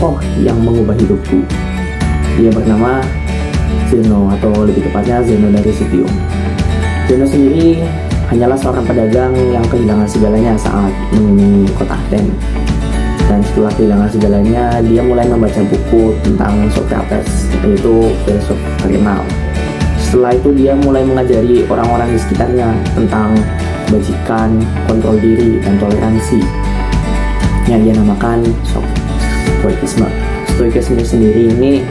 tokoh yang mengubah hidupku. Dia bernama Zeno, atau lebih tepatnya Zeno dari Citium. Zeno sendiri hanyalah seorang pedagang yang kehilangan segalanya saat mengunjungi kota Athens. Dan setelah kehilangan segalanya, dia mulai membaca buku tentang Socrates, yaitu filsuf terkenal. Setelah itu dia mulai mengajari orang-orang di sekitarnya tentang kebajikan, kontrol diri, dan toleransi yang dia namakan Stoikisme. Stoikisme sendiri ini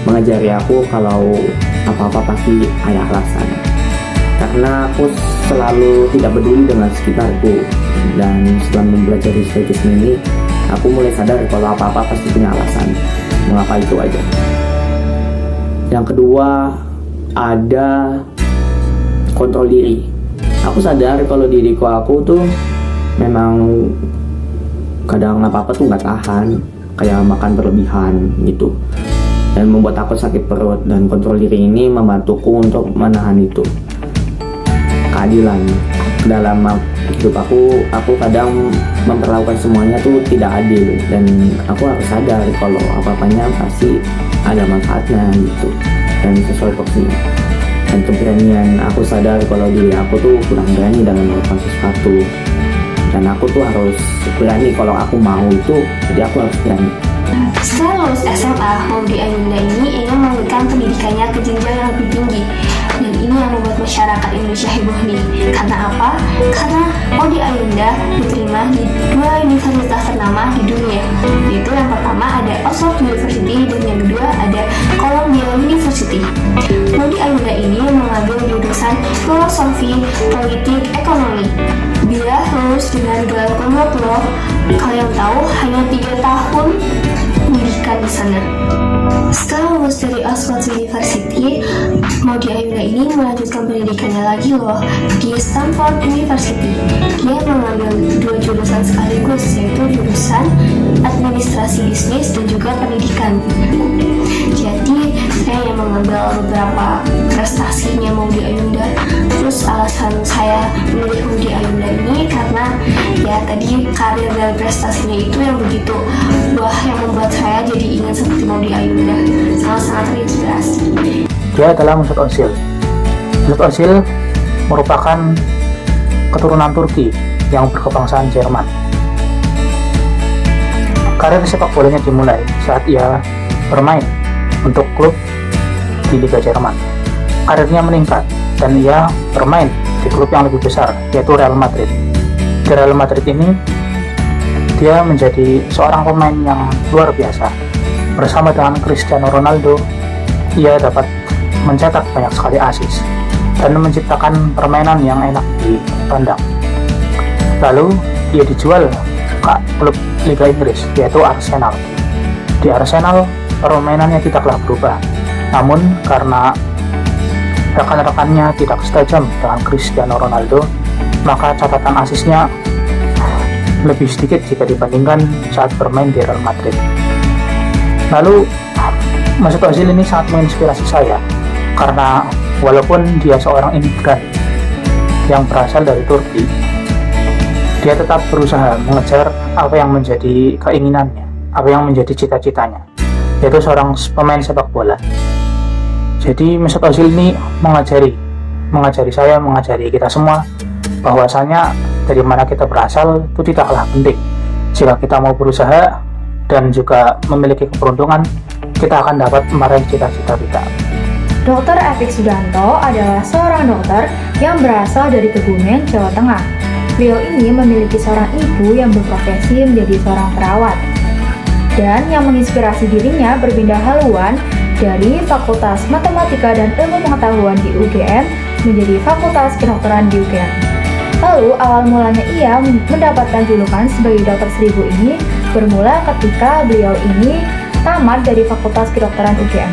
mengajari aku kalau apa-apa pasti ada alasan. Karena aku selalu tidak peduli dengan sekitarku, dan setelah mempelajari Stoikisme ini, aku mulai sadar kalau apa-apa pasti punya alasan mengapa itu aja. Yang kedua, ada kontrol diri. Aku sadar kalau diriku tuh memang kadang apa-apa tuh nggak tahan, kayak makan berlebihan gitu, dan membuat aku sakit perut. Dan kontrol diri ini membantuku untuk menahan itu. Keadilan dalam hidup aku kadang memperlakukan semuanya tuh tidak adil, dan aku harus sadar kalau apa-apanya pasti ada manfaatnya gitu dan sesuai porsinya. Dan keberanian, aku sadar kalau diri aku tuh kurang berani dalam melakukan sesuatu, dan aku tuh harus berani kalau aku mau itu, jadi aku harus berani. Setelah lulus SMA, Maudy Ayunda ini ingin melanjutkan pendidikannya ke jenjang yang lebih tinggi. Dan ini yang membuat masyarakat Indonesia heboh nih. Karena apa? Karena Maudy Ayunda diterima di 2 universitas ternama di dunia. Yaitu yang pertama ada Oxford University, dan yang kedua ada Columbia University. Maudy Ayunda ini mengambil jurusan Filosofi Politik Ekonomi. Dia lulus dengan gelar Cum Laude. Kalian tahu hanya 3 tahun pendidikan di sana. Setelah lulus dari Oxford University, Maudy Ayunda ini melanjutkan pendidikannya lagi loh di Stanford University. Dia mengambil 2 jurusan sekaligus, yaitu jurusan administrasi bisnis dan juga pendidikan. Jadi saya yang mengambil beberapa prestasinya Maudy Ayunda. Terus alasan saya memilih Maudy Ayunda ini karena ya tadi karir dan prestasinya itu yang begitu yang membuat saya jadi ingin seperti Maudy Ayunda. Sangat-sangat terinspirasi. Dia adalah Mesut Ozil. Mesut Ozil merupakan keturunan Turki yang berkebangsaan Jerman. Karir sepak bolanya dimulai saat ia bermain untuk klub di Liga Jerman. Karirnya meningkat dan ia bermain di klub yang lebih besar, yaitu Real Madrid. Di Real Madrid ini dia menjadi seorang pemain yang luar biasa. Bersama dengan Cristiano Ronaldo, ia dapat mencetak banyak sekali assist dan menciptakan permainan yang enak dipandang. Lalu ia dijual ke klub Liga Inggris, yaitu Arsenal. Di Arsenal permainannya tidaklah berubah, namun karena rekan-rekannya tidak setajam dengan Cristiano Ronaldo, maka catatan asisnya lebih sedikit jika dibandingkan saat bermain di Real Madrid. Lalu Mesut Ozil ini sangat menginspirasi saya, karena walaupun dia seorang imigran yang berasal dari Turki, dia tetap berusaha mengejar apa yang menjadi keinginannya, apa yang menjadi cita-citanya, yaitu seorang pemain sepak bola. Jadi Mesut Ozil ini mengajari saya, mengajari kita semua bahwasanya dari mana kita berasal itu tidaklah penting. Jika kita mau berusaha dan juga memiliki keberuntungan, kita akan dapat meraih cita-cita kita. Dr. Epik Sudanto adalah seorang dokter yang berasal dari Kebumen, Jawa Tengah. Beliau ini memiliki seorang ibu yang berprofesi menjadi seorang perawat, dan yang menginspirasi dirinya berpindah haluan dari Fakultas Matematika dan Ilmu Pengetahuan di UGM menjadi Fakultas Kedokteran di UGM. Lalu awal mulanya ia mendapatkan julukan sebagai dokter 1000 ini bermula ketika beliau ini tamat dari Fakultas Kedokteran UGM.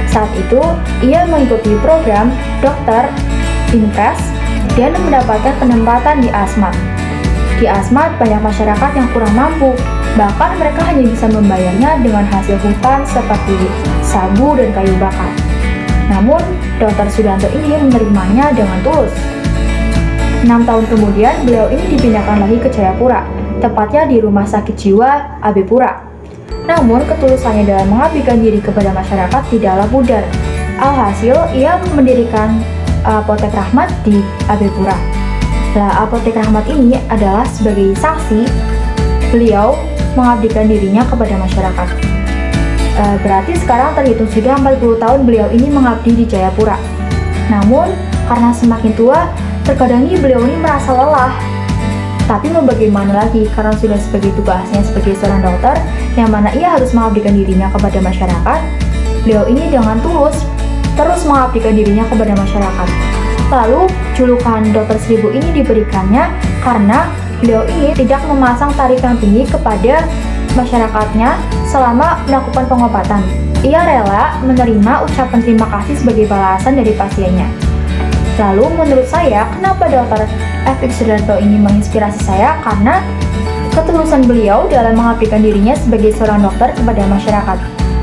Saat itu ia mengikuti program dokter Impres dan mendapatkan penempatan di ASMAT. Di ASMAT banyak masyarakat yang kurang mampu, bahkan mereka hanya bisa membayarnya dengan hasil hutan seperti sabu dan kayu bakar. Namun Dr. Sudanto ini menerimanya dengan tulus. 6 tahun kemudian, beliau ini dipindahkan lagi ke Jayapura, tepatnya di Rumah Sakit Jiwa AB Pura. Namun, ketulusannya dalam mengabdikan diri kepada masyarakat tidaklah pudar. Alhasil, ia mendirikan Apotek Rahmat di Abepura. Nah, Apotek Rahmat ini adalah sebagai saksi beliau mengabdikan dirinya kepada masyarakat. Berarti sekarang terhitung sudah 40 tahun beliau ini mengabdi di Jayapura. Namun, karena semakin tua, terkadang beliau ini merasa lelah. Tapi mau bagaimana lagi, karena sudah sebagai tugasnya sebagai seorang dokter, yang mana ia harus mengabdikan dirinya kepada masyarakat, beliau ini dengan tulus terus mengabdikan dirinya kepada masyarakat. Lalu, julukan Dokter Seribu ini diberikannya karena beliau ini tidak memasang tarif yang tinggi kepada masyarakatnya selama melakukan pengobatan. Ia rela menerima ucapan terima kasih sebagai balasan dari pasiennya. Lalu menurut saya, kenapa Dr. F.X. Sudarto ini menginspirasi saya? Karena ketulusan beliau dalam mengabdikan dirinya sebagai seorang dokter kepada masyarakat.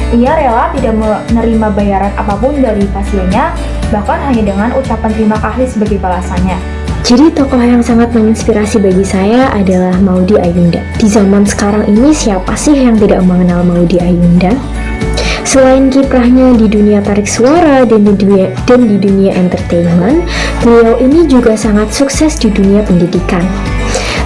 Ia rela tidak menerima bayaran apapun dari pasiennya, bahkan hanya dengan ucapan terima kasih sebagai balasannya. Jadi tokoh yang sangat menginspirasi bagi saya adalah Maudy Ayunda. Di zaman sekarang ini siapa sih yang tidak mengenal Maudy Ayunda? Selain kiprahnya di dunia tarik suara dan di dunia entertainment, beliau ini juga sangat sukses di dunia pendidikan.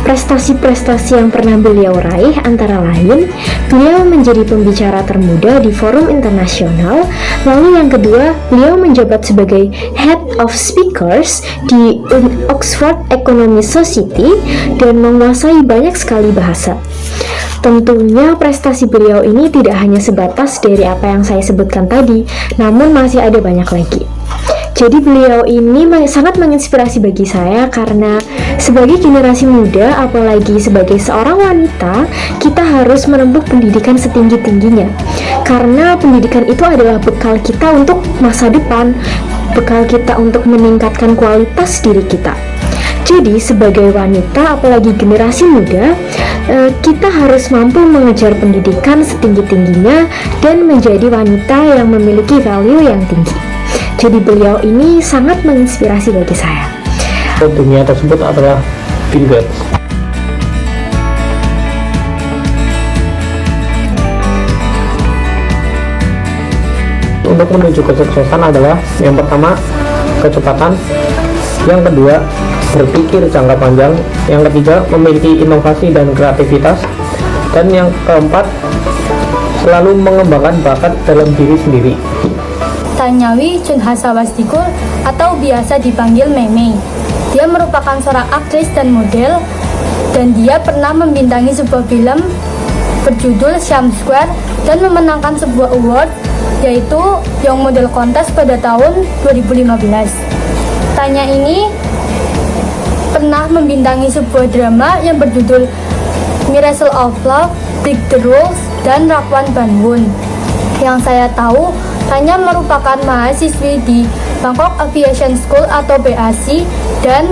Prestasi-prestasi yang pernah beliau raih antara lain, beliau menjadi pembicara termuda di forum internasional. Lalu yang kedua, beliau menjabat sebagai Head of Speakers di Oxford Economic Society dan menguasai banyak sekali bahasa. Tentunya prestasi beliau ini tidak hanya sebatas dari apa yang saya sebutkan tadi, namun masih ada banyak lagi. Jadi beliau ini sangat menginspirasi bagi saya karena sebagai generasi muda, apalagi sebagai seorang wanita, kita harus menempuh pendidikan setinggi-tingginya. Karena pendidikan itu adalah bekal kita untuk masa depan, bekal kita untuk meningkatkan kualitas diri kita. Jadi sebagai wanita, apalagi generasi muda, kita harus mampu mengejar pendidikan setinggi-tingginya dan menjadi wanita yang memiliki value yang tinggi. Jadi beliau ini sangat menginspirasi bagi saya. Dunia tersebut adalah Bill Gates. Untuk menuju kesuksesan adalah yang pertama kecepatan, yang kedua berpikir jangka panjang, yang ketiga memiliki inovasi dan kreativitas, dan yang keempat selalu mengembangkan bakat dalam diri sendiri. Tanyawi Chunhasawastikul atau biasa dipanggil Mei. Dia merupakan seorang aktris dan model, dan dia pernah membintangi sebuah film berjudul Siam Square dan memenangkan sebuah award, yaitu Young Model Contest pada tahun 2015. Tanya ini pernah membintangi sebuah drama yang berjudul Miracle of Love, Break the Rules, dan Rakwan Banwon. Yang saya tahu, Tanya merupakan mahasiswi di Bangkok Aviation School atau BAC dan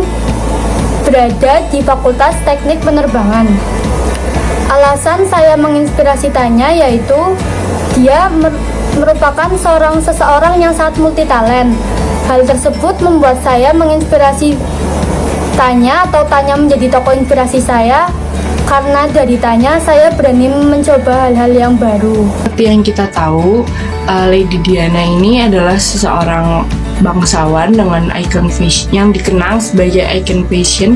berada di Fakultas Teknik Penerbangan. Alasan saya menginspirasi Tanya yaitu dia merupakan seseorang yang sangat multitalent. Hal tersebut membuat saya menginspirasi Tanya atau Tanya menjadi tokoh inspirasi saya. Karena dari Tanya, saya berani mencoba hal-hal yang baru. Seperti yang kita tahu, Lady Diana ini adalah seseorang bangsawan dengan icon fashion yang dikenang sebagai icon fashion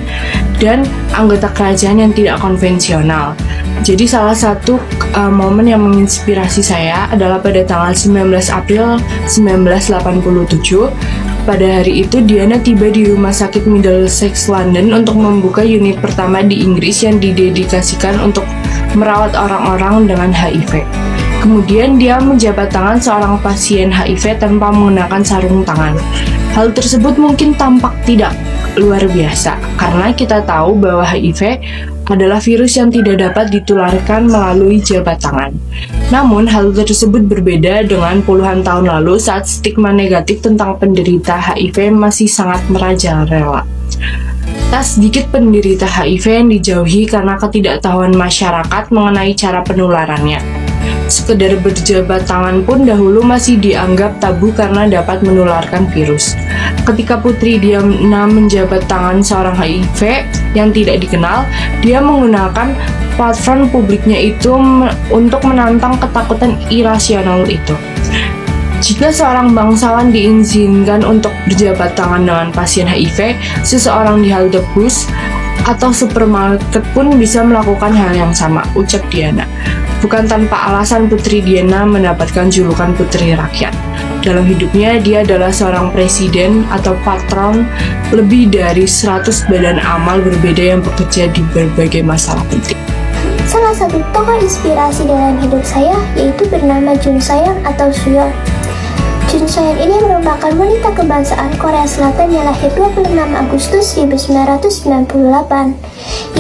dan anggota kerajaan yang tidak konvensional. Jadi salah satu momen yang menginspirasi saya adalah pada tanggal 19 April 1987. Pada hari itu, Diana tiba di Rumah Sakit Middlesex London untuk membuka unit pertama di Inggris yang didedikasikan untuk merawat orang-orang dengan HIV. Kemudian dia menjabat tangan seorang pasien HIV tanpa menggunakan sarung tangan. Hal tersebut mungkin tampak tidak luar biasa, karena kita tahu bahwa HIV adalah virus yang tidak dapat ditularkan melalui jabat tangan. Namun, hal tersebut berbeda dengan puluhan tahun lalu saat stigma negatif tentang penderita HIV masih sangat merajalela. Tak sedikit penderita HIV yang dijauhi karena ketidaktahuan masyarakat mengenai cara penularannya. Sekedar berjabat tangan pun dahulu masih dianggap tabu karena dapat menularkan virus. ketika Putri Diana menjabat tangan seorang HIV yang tidak dikenal, dia menggunakan platform publiknya itu untuk menantang ketakutan irasional itu. Jika seorang bangsawan diizinkan untuk berjabat tangan dengan pasien HIV, seseorang di halte bus atau supermarket pun bisa melakukan hal yang sama, ucap Diana. Bukan tanpa alasan Putri Diana mendapatkan julukan Putri Rakyat. Dalam hidupnya, dia adalah seorang presiden atau patron lebih dari 100 badan amal berbeda yang bekerja di berbagai masalah penting. Salah satu tokoh inspirasi dalam hidup saya yaitu bernama Jun Soyeon atau Suyeon. Jun Soyeon ini merupakan wanita kebangsaan Korea Selatan yang lahir 26 Agustus 1998.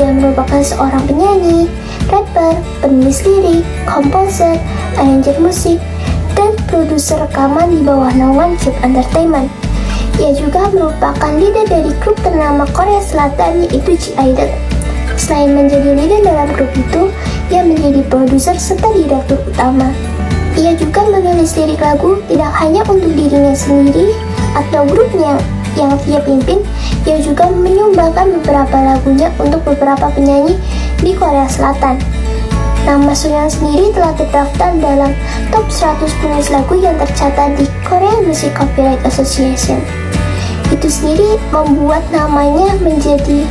Ia merupakan seorang penyanyi, rapper, penulis lirik, komposer, arranger musik, dan produser rekaman di bawah naungan Cube Entertainment. Ia juga merupakan leader dari grup ternama Korea Selatan yaitu G-Idol. Selain menjadi leader dalam grup itu, ia menjadi produser serta direktur utama. Ia juga menulis lirik lagu tidak hanya untuk dirinya sendiri atau grupnya yang ia pimpin, ia juga menyumbangkan beberapa lagunya untuk beberapa penyanyi di Korea Selatan. Nama Suyeon sendiri telah terdaftar dalam top 100 penulis lagu yang tercatat di Korean Music Copyright Association. Itu sendiri membuat namanya menjadi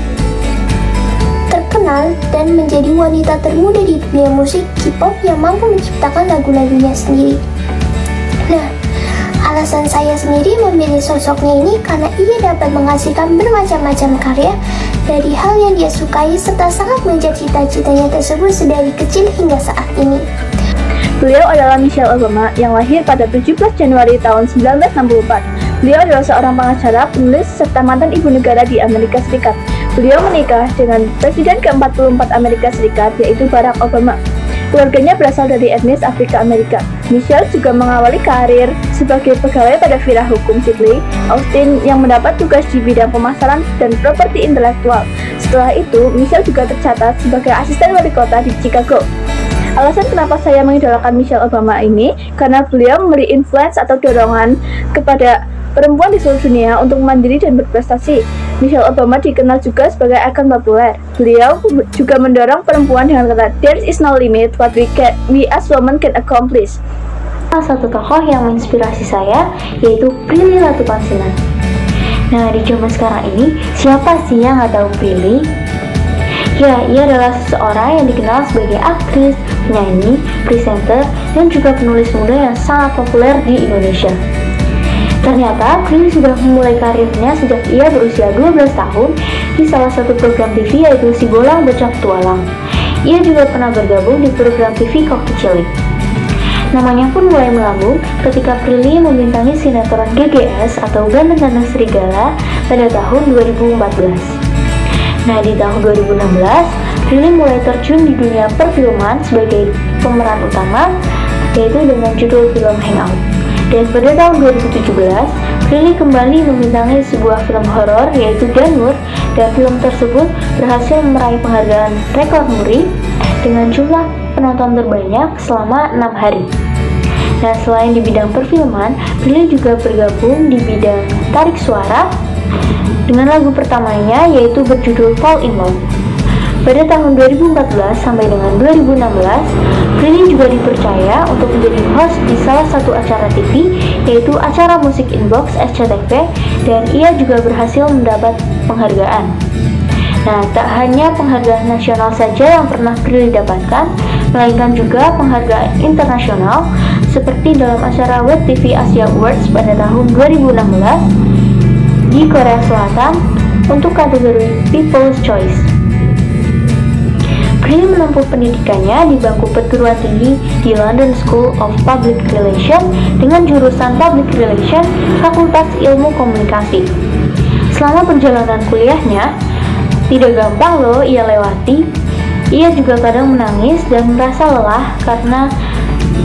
terkenal dan menjadi wanita termuda di dunia musik K-pop yang mampu menciptakan lagu-lagunya sendiri. Nah, alasan saya sendiri memilih sosoknya ini karena ia dapat menghasilkan bermacam-macam karya dari hal yang dia sukai serta sangat mengejar cita-citanya tersebut sedari kecil hingga saat ini. Beliau adalah Michelle Obama yang lahir pada 17 Januari tahun 1964. Beliau adalah seorang pengacara, penulis, serta mantan ibu negara di Amerika Serikat. Beliau menikah dengan Presiden ke-44 Amerika Serikat, yaitu Barack Obama. Keluarganya berasal dari etnis Afrika Amerika. Michelle juga mengawali karir sebagai pegawai pada Villa Hukum Sidley, Austin, yang mendapat tugas di bidang pemasaran dan properti intelektual. Setelah itu, Michelle juga tercatat sebagai asisten wali kota di Chicago. Alasan kenapa saya mengidolakan Michelle Obama ini, karena beliau memberi influence atau dorongan kepada perempuan di seluruh dunia untuk mandiri dan berprestasi. Michelle Obama dikenal juga sebagai ikon populer. Beliau juga mendorong perempuan dengan kata "There is no limit what we as women can accomplish." Salah satu tokoh yang menginspirasi saya yaitu Prilly Latuconsina. Nah, di zaman sekarang ini, siapa sih yang nggak tahu Prilly? Ya, ia adalah seseorang yang dikenal sebagai aktris, penyanyi, presenter, dan juga penulis muda yang sangat populer di Indonesia. Ternyata, Prilly sudah memulai karirnya sejak ia berusia 12 tahun di salah satu program TV yaitu Si Bolang Bocah Tualang. Ia juga pernah bergabung di program TV Koki Cilik. Namanya pun mulai melambung ketika Prilly membintangi sinetron GGS atau Ganteng-Ganteng Serigala pada tahun 2014. Nah, di tahun 2016, Prilly mulai terjun di dunia perfilman sebagai pemeran utama, yaitu dengan judul film Hangout. Dan pada tahun 2017, Prilly kembali membintangi sebuah film horor yaitu Danmur, dan film tersebut berhasil meraih penghargaan rekor muri dengan jumlah penonton terbanyak selama 6 hari. Nah, selain di bidang perfilman, Prilly juga bergabung di bidang tarik suara dengan lagu pertamanya yaitu berjudul Fall in Love. Pada tahun 2014 sampai dengan 2016, Prilly juga dipercaya untuk menjadi host di salah satu acara TV, yaitu acara Musik Inbox SCTV, dan ia juga berhasil mendapat penghargaan. Nah, tak hanya penghargaan nasional saja yang pernah Prilly dapatkan, melainkan juga penghargaan internasional, seperti dalam acara Web TV Asia Awards pada tahun 2016 di Korea Selatan untuk kategori People's Choice. Prilly menempuh pendidikannya di bangku perguruan tinggi di London School of Public Relations dengan jurusan Public Relations, Fakultas Ilmu Komunikasi. Selama perjalanan kuliahnya, tidak gampang loh ia lewati. Ia juga kadang menangis dan merasa lelah karena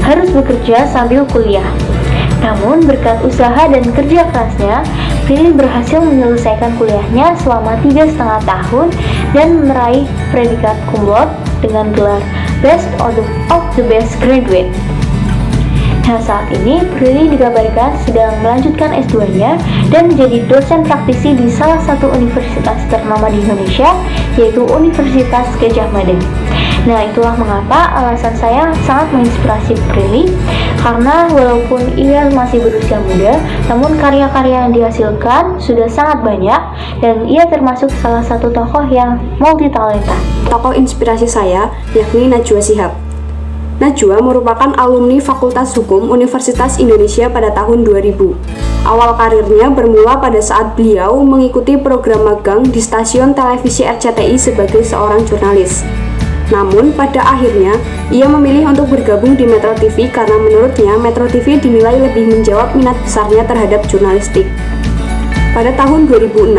harus bekerja sambil kuliah. Namun berkat usaha dan kerja kerasnya, Prilly berhasil menyelesaikan kuliahnya selama 3,5 tahun dan meraih predikat cum laude dengan gelar Best of the Best Graduate. Nah, saat ini Prilly dikabarkan sedang melanjutkan S2-nya dan menjadi dosen praktisi di salah satu universitas ternama di Indonesia, yaitu Universitas Gadjah Mada. Nah, itulah mengapa alasan saya sangat menginspirasi Prilly, karena walaupun ia masih berusia muda, namun karya-karya yang dihasilkan sudah sangat banyak dan ia termasuk salah satu tokoh yang multitalenta. Tokoh inspirasi saya yakni Najwa Shihab. Najwa merupakan alumni Fakultas Hukum Universitas Indonesia pada tahun 2000. Awal karirnya bermula pada saat beliau mengikuti program magang di stasiun televisi RCTI sebagai seorang jurnalis. Namun, pada akhirnya, ia memilih untuk bergabung di Metro TV karena menurutnya Metro TV dinilai lebih menjawab minat besarnya terhadap jurnalistik. Pada tahun 2006,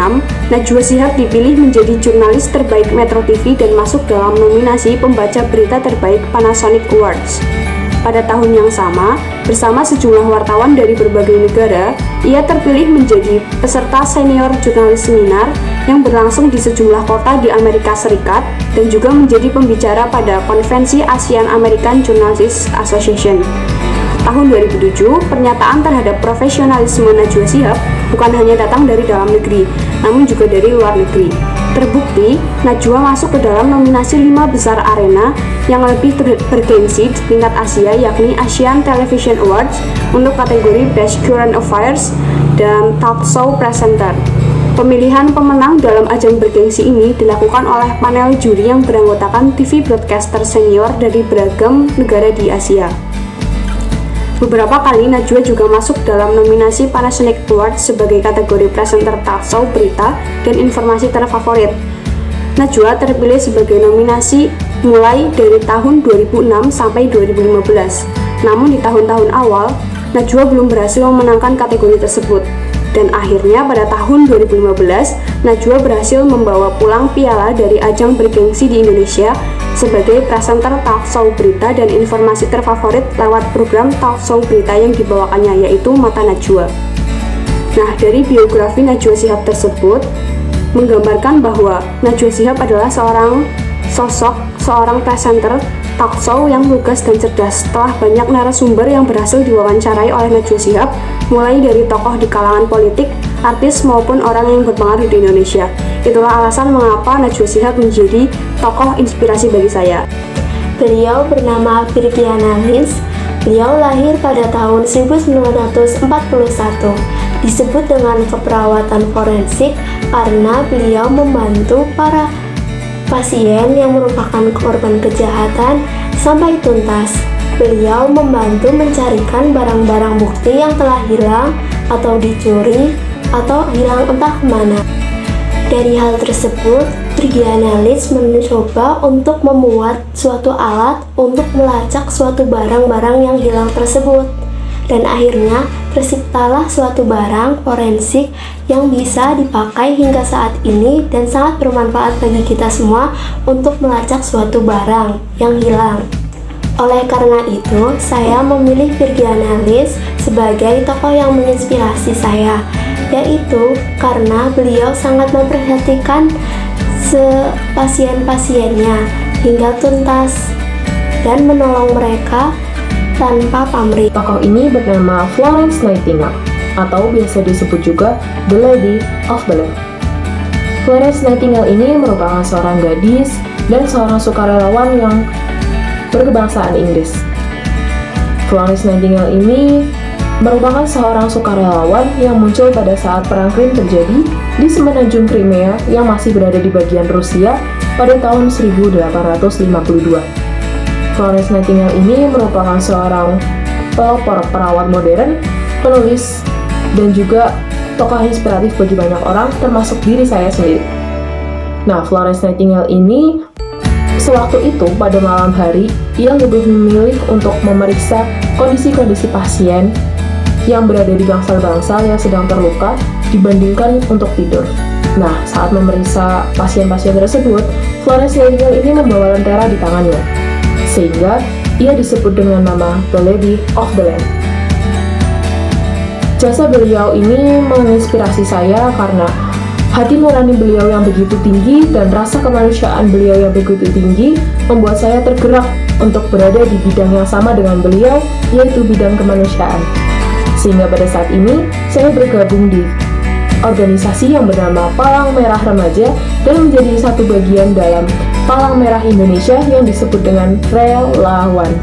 Najwa Shihab dipilih menjadi jurnalis terbaik Metro TV dan masuk dalam nominasi pembaca berita terbaik Panasonic Awards. Pada tahun yang sama, bersama sejumlah wartawan dari berbagai negara, ia terpilih menjadi peserta senior jurnalis seminar yang berlangsung di sejumlah kota di Amerika Serikat dan juga menjadi pembicara pada konvensi Asian American Journalists Association. Tahun 2007, pernyataan terhadap profesionalisme Najwa Shihab bukan hanya datang dari dalam negeri, namun juga dari luar negeri. Terbukti, Najwa masuk ke dalam nominasi 5 besar arena yang lebih bergengsi di tingkat Asia, yakni Asian Television Awards untuk kategori Best Current Affairs dan Talk Show Presenter. Pemilihan pemenang dalam ajang bergengsi ini dilakukan oleh panel juri yang beranggotakan TV broadcaster senior dari beragam negara di Asia. Beberapa kali Najwa juga masuk dalam nominasi Panasonic Awards sebagai kategori presenter talk show, berita, dan informasi terfavorit. Najwa terpilih sebagai nominasi mulai dari tahun 2006 sampai 2015. Namun di tahun-tahun awal, Najwa belum berhasil memenangkan kategori tersebut. Dan akhirnya pada tahun 2015, Najwa berhasil membawa pulang piala dari ajang bergengsi di Indonesia sebagai presenter talk show berita dan informasi terfavorit lewat program talk show berita yang dibawakannya, yaitu Mata Najwa. Nah, dari biografi Najwa Shihab tersebut menggambarkan bahwa Najwa Shihab adalah seorang presenter talk show yang lugas dan cerdas. Setelah banyak narasumber yang berhasil diwawancarai oleh Najwa Shihab, mulai dari tokoh di kalangan politik, artis maupun orang yang berpengaruh di Indonesia. Itulah alasan mengapa Najwa Shihab menjadi tokoh inspirasi bagi saya. Beliau bernama Virgiana Lynch. Beliau lahir pada tahun 1941. Disebut dengan keperawatan forensik karena beliau membantu para pasien yang merupakan korban kejahatan sampai tuntas. Beliau membantu mencarikan barang-barang bukti yang telah hilang atau dicuri atau hilang entah kemana. Dari hal tersebut, Virgiana Lynch mencoba untuk membuat suatu alat untuk melacak suatu barang-barang yang hilang tersebut. Dan akhirnya terciptalah suatu barang forensik yang bisa dipakai hingga saat ini dan sangat bermanfaat bagi kita semua untuk melacak suatu barang yang hilang. Oleh karena itu, saya memilih Virgiana Lynch sebagai tokoh yang menginspirasi saya, yaitu karena beliau sangat memperhatikan pasien-pasiennya hingga tuntas dan menolong mereka tanpa pamrih. Tokoh ini bernama Florence Nightingale, atau biasa disebut juga The Lady of the Land. Florence Nightingale ini merupakan seorang gadis dan seorang sukarelawan yang berkebangsaan Inggris. Florence Nightingale ini merupakan seorang sukarelawan yang muncul pada saat perang Krim terjadi di semenanjung Crimea yang masih berada di bagian Rusia pada tahun 1852. Florence Nightingale ini merupakan seorang pelopor perawat modern, penulis, dan juga tokoh inspiratif bagi banyak orang, termasuk diri saya sendiri. Nah, Florence Nightingale ini sewaktu itu pada malam hari, ia lebih memilih untuk memeriksa kondisi-kondisi pasien yang berada di bangsal-bangsal yang sedang terluka dibandingkan untuk tidur. Nah, saat memeriksa pasien-pasien tersebut, Florence Nightingale ini membawa lentera di tangannya, sehingga ia disebut dengan nama The Lady of the Land. Jasa beliau ini menginspirasi saya karena Hati nurani beliau yang begitu tinggi dan rasa kemanusiaan beliau yang begitu tinggi membuat saya tergerak untuk berada di bidang yang sama dengan beliau, yaitu bidang kemanusiaan. Sehingga pada saat ini, saya bergabung di organisasi yang bernama Palang Merah Remaja dan menjadi satu bagian dalam Palang Merah Indonesia yang disebut dengan relawan.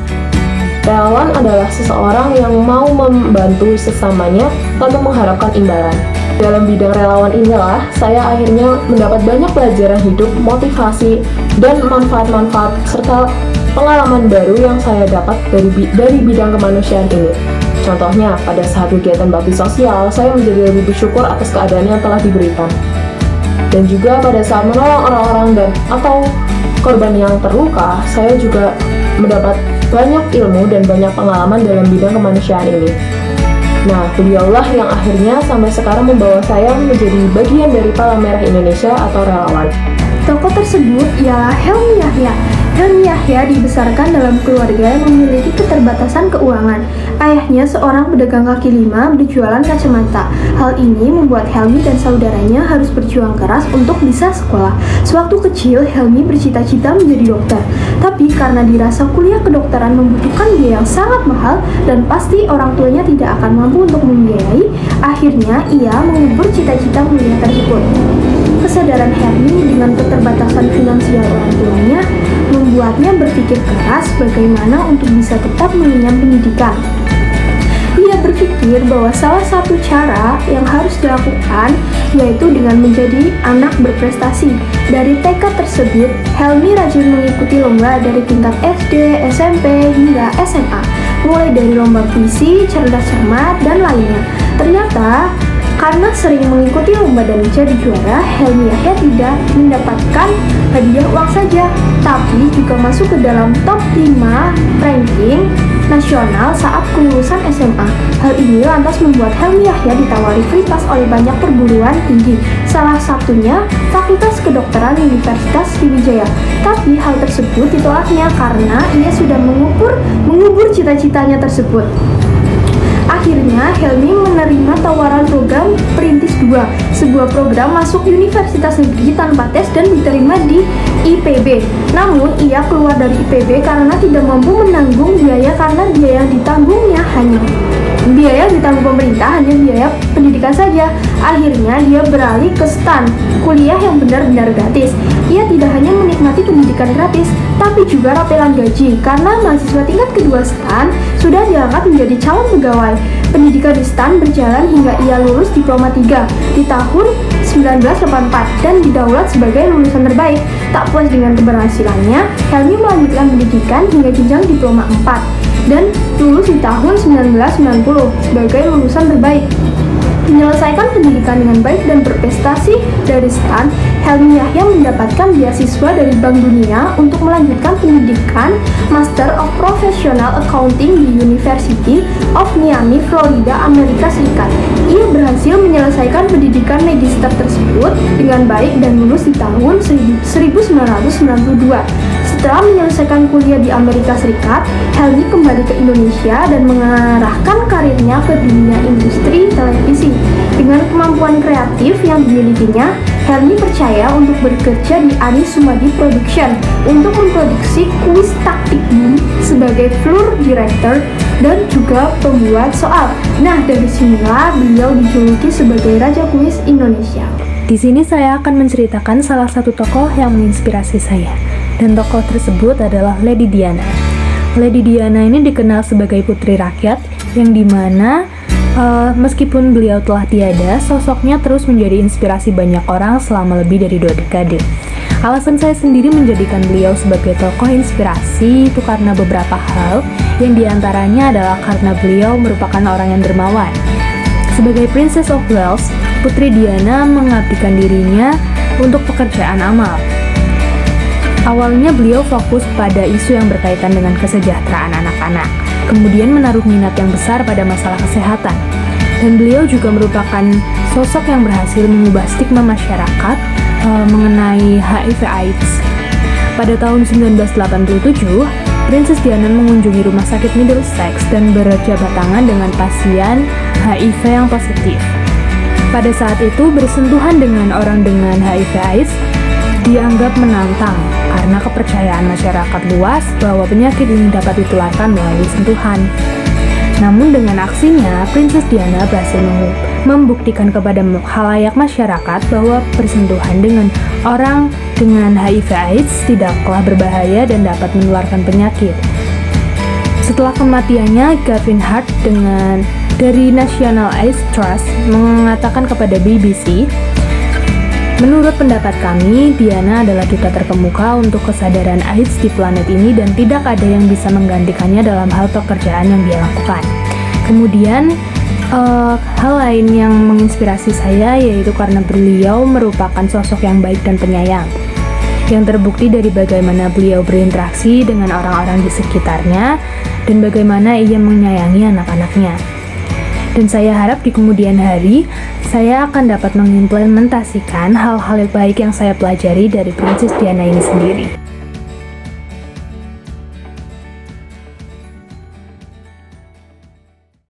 Relawan adalah seseorang yang mau membantu sesamanya tanpa mengharapkan imbalan. Dalam bidang relawan inilah, saya akhirnya mendapat banyak pelajaran hidup, motivasi, dan manfaat-manfaat serta pengalaman baru yang saya dapat dari bidang kemanusiaan ini. Contohnya, pada saat kegiatan bakti sosial, saya menjadi lebih bersyukur atas keadaan yang telah diberikan. Dan juga pada saat menolong orang-orang dan atau korban yang terluka, saya juga mendapat banyak ilmu dan banyak pengalaman dalam bidang kemanusiaan ini. Nah, beliaulah yang akhirnya sampai sekarang membawa saya menjadi bagian dari Palang Merah Indonesia atau relawan. Tokoh tersebut ialah Helmi Yahya. Helmi Yahya dibesarkan dalam keluarga yang memiliki keterbatasan keuangan. Ayahnya seorang pedagang kaki lima berjualan kacamata. Hal ini membuat Helmi dan saudaranya harus berjuang keras untuk bisa sekolah. Sewaktu kecil, Helmi bercita-cita menjadi dokter. Tapi karena dirasa kuliah kedokteran membutuhkan biaya yang sangat mahal dan pasti orang tuanya tidak akan mampu untuk membiayai, akhirnya ia mengubur cita-cita kuliah tersebut. Kesadaran Helmi dengan keterbatasan finansial orang tuanya membuatnya berpikir keras bagaimana untuk bisa tetap mengenyam pendidikan. Ia berpikir bahwa salah satu cara yang harus dilakukan yaitu dengan menjadi anak berprestasi. Dari tekad tersebut, Helmi rajin mengikuti lomba dari tingkat SD, SMP, hingga SMA, mulai dari lomba puisi, cerdas cermat, dan lainnya. Ternyata, karena sering mengikuti lomba dan jadi juara, Helmi Yahya tidak mendapatkan hadiah uang saja, tapi juga masuk ke dalam top 5 ranking nasional saat kelulusan SMA. Hal ini lantas membuat Helmi Yahya ditawari free pass oleh banyak perguruan tinggi, salah satunya Fakultas Kedokteran Universitas Sriwijaya. Tapi hal tersebut ditolaknya karena ia sudah mengubur cita-citanya tersebut. Akhirnya, Helmi menerima tawaran program Perintis 2, sebuah program masuk Universitas Negeri tanpa tes dan diterima di IPB. Namun, ia keluar dari IPB karena tidak mampu menanggung biaya karena biaya yang ditanggung pemerintah hanya biaya pendidikan saja. Akhirnya, dia beralih ke STAN, kuliah yang benar-benar gratis. Ia tidak hanya menikmati pendidikan gratis, tapi juga rapelan gaji karena mahasiswa tingkat kedua STAN sudah diangkat menjadi calon pegawai. Pendidikan di STAN berjalan hingga ia lulus diploma 3 di tahun 1984 dan didaulat sebagai lulusan terbaik. Tak puas dengan keberhasilannya, Helmi melanjutkan pendidikan hingga jenjang diploma 4 dan lulus di tahun 1990 sebagai lulusan terbaik. Menyelesaikan pendidikan dengan baik dan berprestasi dari STAN, Helmi Yahya mendapatkan beasiswa dari Bank Dunia untuk melanjutkan pendidikan Master of Professional Accounting di University of Miami, Florida, Amerika Serikat. Ia berhasil menyelesaikan pendidikan magister tersebut dengan baik dan lulus di tahun 1992. Setelah menyelesaikan kuliah di Amerika Serikat, Helmi kembali ke Indonesia dan mengarahkan karirnya ke dunia industri televisi. Dengan kemampuan kreatif yang dimilikinya, Helmi percaya untuk bekerja di Anis Sumadi Production untuk memproduksi kuis taktik boom sebagai floor director dan juga pembuat soal. Nah, dari sinilah beliau dijuluki sebagai Raja Kuis Indonesia. Di sini saya akan menceritakan salah satu tokoh yang menginspirasi saya. Dan tokoh tersebut adalah Lady Diana. Lady Diana ini dikenal sebagai putri rakyat yang dimana meskipun beliau telah tiada, sosoknya terus menjadi inspirasi banyak orang selama lebih dari 2 dekade. Alasan saya sendiri menjadikan beliau sebagai tokoh inspirasi itu karena beberapa hal, yang diantaranya adalah karena beliau merupakan orang yang dermawan. Sebagai Princess of Wales, Putri Diana mengabdikan dirinya untuk pekerjaan amal. Awalnya beliau fokus pada isu yang berkaitan dengan kesejahteraan anak-anak, kemudian menaruh minat yang besar pada masalah kesehatan. Dan beliau juga merupakan sosok yang berhasil mengubah stigma masyarakat mengenai HIV/AIDS. Pada tahun 1987, Princess Diana mengunjungi rumah sakit Middlesex dan berjabat tangan dengan pasien HIV yang positif. Pada saat itu bersentuhan dengan orang dengan HIV/AIDS dianggap menantang karena kepercayaan masyarakat luas bahwa penyakit ini dapat ditularkan melalui sentuhan. Namun dengan aksinya, Princess Diana berhasil membuktikan kepada khalayak masyarakat bahwa persentuhan dengan orang dengan HIV/AIDS tidaklah berbahaya dan dapat menularkan penyakit. Setelah kematiannya, Gavin Hart dari National AIDS Trust mengatakan kepada BBC, "Menurut pendapat kami, Diana adalah duta terkemuka untuk kesadaran AIDS di planet ini dan tidak ada yang bisa menggantikannya dalam hal pekerjaan yang dia lakukan." Kemudian, hal lain yang menginspirasi saya yaitu karena beliau merupakan sosok yang baik dan penyayang, yang terbukti dari bagaimana beliau berinteraksi dengan orang-orang di sekitarnya dan bagaimana ia menyayangi anak-anaknya. Dan saya harap di kemudian hari, saya akan dapat mengimplementasikan hal-hal baik yang saya pelajari dari Princess Diana ini sendiri.